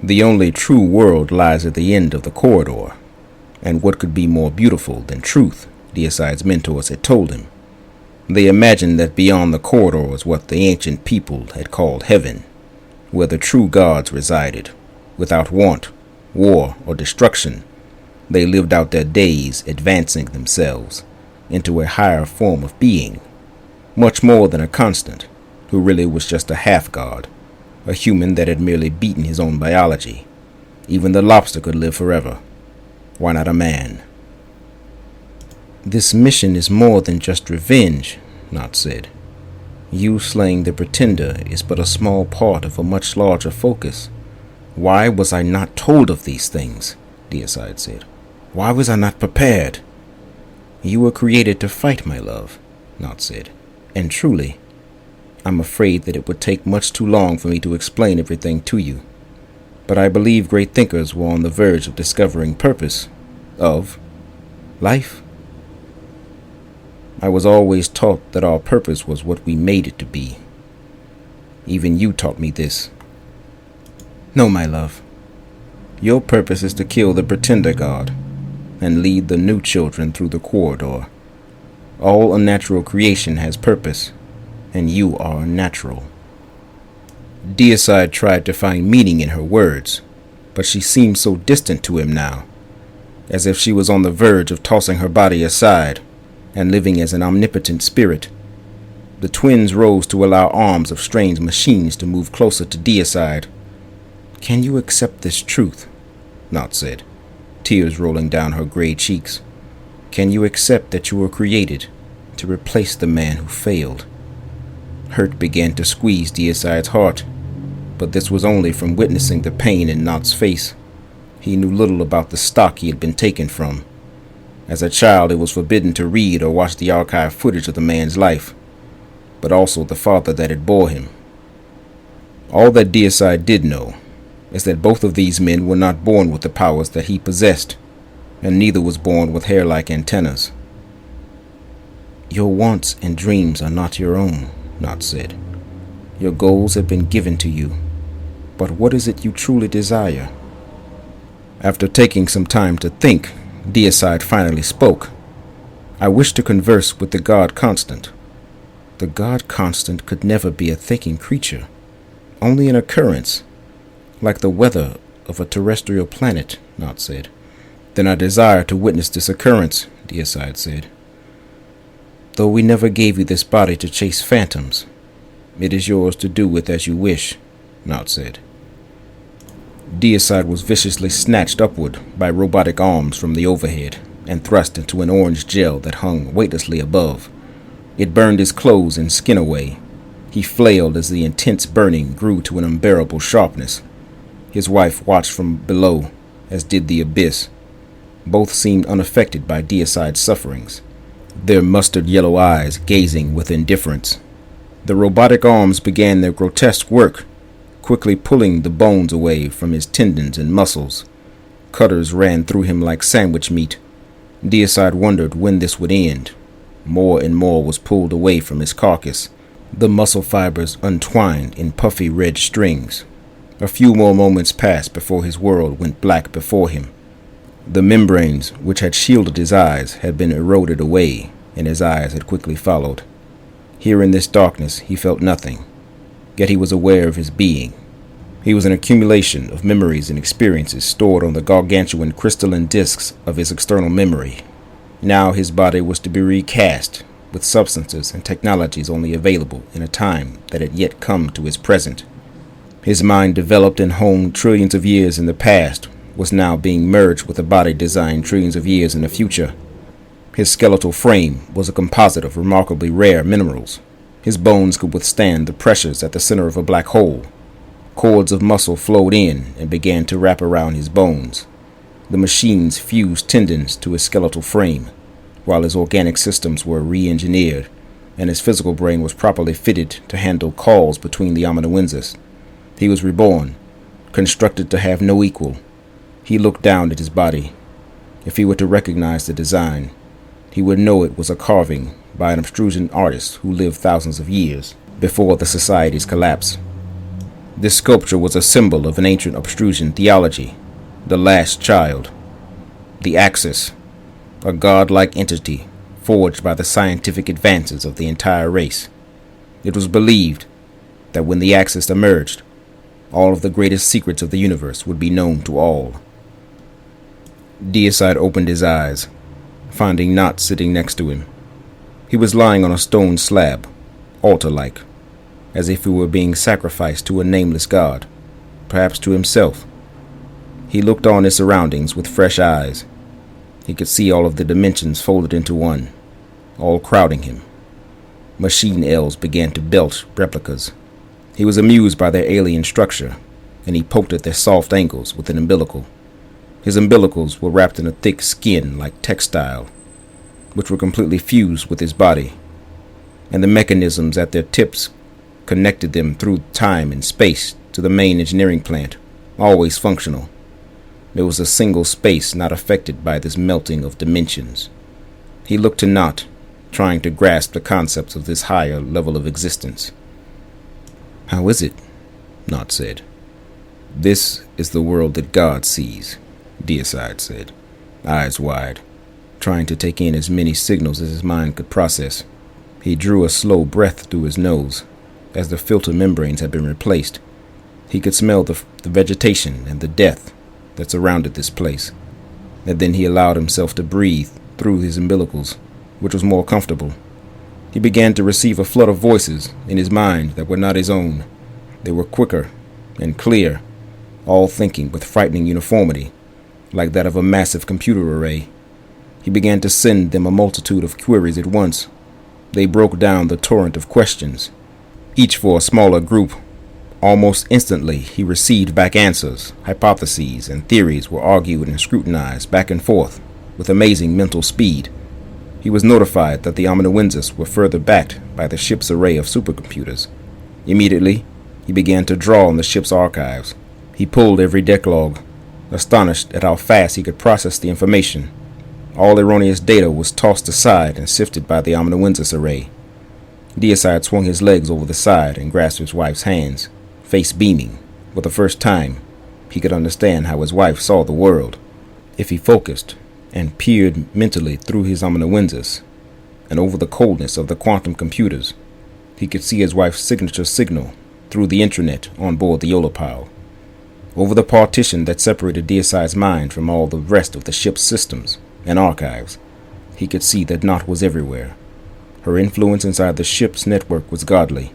The only true world lies at the end of the corridor, and what could be more beautiful than truth, Deicide's mentors had told him. They imagined that beyond the corridor was what the ancient people had called heaven, where the true gods resided. Without want, war, or destruction, they lived out their days advancing themselves into a higher form of being, much more than a constant, who really was just a half-god, a human that had merely beaten his own biology. Even the lobster could live forever. Why not a man? This mission is more than just revenge, Nott said. You slaying the Pretender is but a small part of a much larger focus. Why was I not told of these things? Deicide said. Why was I not prepared? You were created to fight, my love, Nott said. And truly, I'm afraid that it would take much too long for me to explain everything to you. But I believe great thinkers were on the verge of discovering purpose, of life. I was always taught that our purpose was what we made it to be. Even you taught me this. No, my love. Your purpose is to kill the Pretender God and lead the new children through the corridor. All unnatural creation has purpose, and you are unnatural. Deicide tried to find meaning in her words, but she seemed so distant to him now, as if she was on the verge of tossing her body aside and living as an omnipotent spirit. The twins rose to allow arms of strange machines to move closer to Deicide. Can you accept this truth? Nott said, tears rolling down her gray cheeks. Can you accept that you were created to replace the man who failed? Hurt began to squeeze Deicide's heart, but this was only from witnessing the pain in Nott's face. He knew little about the stock he had been taken from. As a child, it was forbidden to read or watch the archive footage of the man's life, but also the father that had bore him. All that Deicide did know is that both of these men were not born with the powers that he possessed, and neither was born with hair-like antennas. Your wants and dreams are not your own, Nott said. Your goals have been given to you, but what is it you truly desire? After taking some time to think, Deicide finally spoke. I wish to converse with the God Constant. The God Constant could never be a thinking creature, only an occurrence, like the weather of a terrestrial planet, Nott said. Then I desire to witness this occurrence, Deicide said. Though we never gave you this body to chase phantoms, it is yours to do with as you wish, Nott said. Deicide was viciously snatched upward by robotic arms from the overhead and thrust into an orange gel that hung weightlessly above. It burned his clothes and skin away. He flailed as the intense burning grew to an unbearable sharpness. His wife watched from below, as did the abyss. Both seemed unaffected by Deicide's sufferings, their mustard yellow eyes gazing with indifference. The robotic arms began their grotesque work, quickly pulling the bones away from his tendons and muscles. Cutters ran through him like sandwich meat. Deicide wondered when this would end. More and more was pulled away from his carcass, the muscle fibers untwined in puffy red strings. A few more moments passed before his world went black before him. The membranes which had shielded his eyes had been eroded away, and his eyes had quickly followed. Here in this darkness he felt nothing, yet he was aware of his being. He was an accumulation of memories and experiences stored on the gargantuan crystalline discs of his external memory. Now his body was to be recast with substances and technologies only available in a time that had yet come to his present. His mind, developed and honed trillions of years in the past, was now being merged with a body designed trillions of years in the future. His skeletal frame was a composite of remarkably rare minerals. His bones could withstand the pressures at the center of a black hole. Cords of muscle flowed in and began to wrap around his bones. The machines fused tendons to his skeletal frame, while his organic systems were re-engineered, and his physical brain was properly fitted to handle calls between the amanuenses. He was reborn, constructed to have no equal. He looked down at his body. If he were to recognize the design, he would know it was a carving by an abstrusion artist who lived thousands of years before the society's collapse. This sculpture was a symbol of an ancient obtrusion theology, the last child. The Axis, a godlike entity forged by the scientific advances of the entire race. It was believed that when the Axis emerged, all of the greatest secrets of the universe would be known to all. Deicide opened his eyes, finding Knot sitting next to him. He was lying on a stone slab, altar-like, as if he were being sacrificed to a nameless god, perhaps to himself. He looked on his surroundings with fresh eyes. He could see all of the dimensions folded into one, all crowding him. Machine elves began to belch replicas. He was amused by their alien structure, and he poked at their soft ankles with an umbilical. His umbilicals were wrapped in a thick skin like textile, which were completely fused with his body, and the mechanisms at their tips connected them through time and space to the main engineering plant, always functional. There was a single space not affected by this melting of dimensions. He looked to Knot, trying to grasp the concepts of this higher level of existence. "How is it?" Knot said. "This is the world that God sees," Deicide said, eyes wide, trying to take in as many signals as his mind could process. He drew a slow breath through his nose, as the filter membranes had been replaced. He could smell the vegetation and the death that surrounded this place, and then he allowed himself to breathe through his umbilicals, which was more comfortable. He began to receive a flood of voices in his mind that were not his own. They were quicker and clear, all thinking with frightening uniformity, like that of a massive computer array. He began to send them a multitude of queries at once. They broke down the torrent of questions, each for a smaller group. Almost instantly, he received back answers. Hypotheses and theories were argued and scrutinized back and forth with amazing mental speed. He was notified that the amanuenses were further backed by the ship's array of supercomputers. Immediately, he began to draw on the ship's archives. He pulled every deck log, astonished at how fast he could process the information. All erroneous data was tossed aside and sifted by the amanuensis array. Deicide swung his legs over the side and grasped his wife's hands, face beaming. For the first time, he could understand how his wife saw the world. If he focused and peered mentally through his amanuensis and over the coldness of the quantum computers, he could see his wife's signature signal through the intranet on board the Yolopile. Over the partition that separated Deicide's mind from all the rest of the ship's systems and archives, he could see that Knot was everywhere. Her influence inside the ship's network was godly.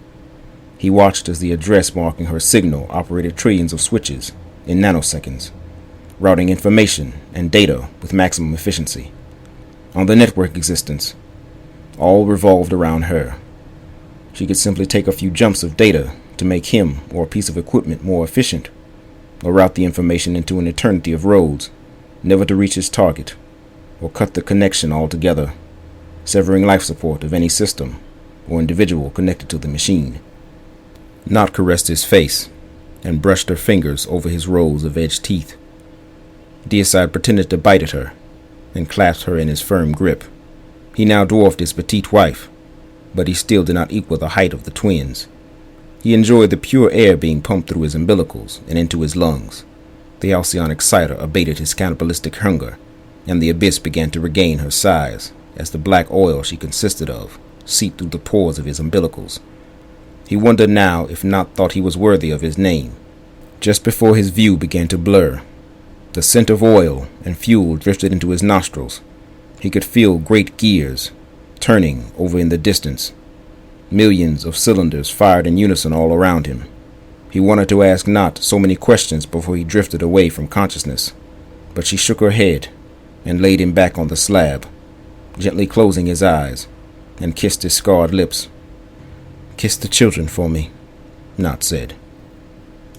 He watched as the address marking her signal operated trillions of switches in nanoseconds, routing information and data with maximum efficiency. On the network existence, all revolved around her. She could simply take a few jumps of data to make him or a piece of equipment more efficient, or route the information into an eternity of roads, never to reach its target, or cut the connection altogether, severing life support of any system or individual connected to the machine. Knot caressed his face and brushed her fingers over his rows of edged teeth. Deicide pretended to bite at her and clasped her in his firm grip. He now dwarfed his petite wife, but he still did not equal the height of the twins. He enjoyed the pure air being pumped through his umbilicals and into his lungs. The halcyon exciter abated his cannibalistic hunger, and the abyss began to regain her size as the black oil she consisted of seeped through the pores of his umbilicals. He wondered now if Knot thought he was worthy of his name. Just before his view began to blur, the scent of oil and fuel drifted into his nostrils. He could feel great gears turning over in the distance. Millions of cylinders fired in unison all around him. He wanted to ask Knot so many questions before he drifted away from consciousness, but she shook her head and laid him back on the slab, gently closing his eyes, and kissed his scarred lips. "Kiss the children for me," Knot said.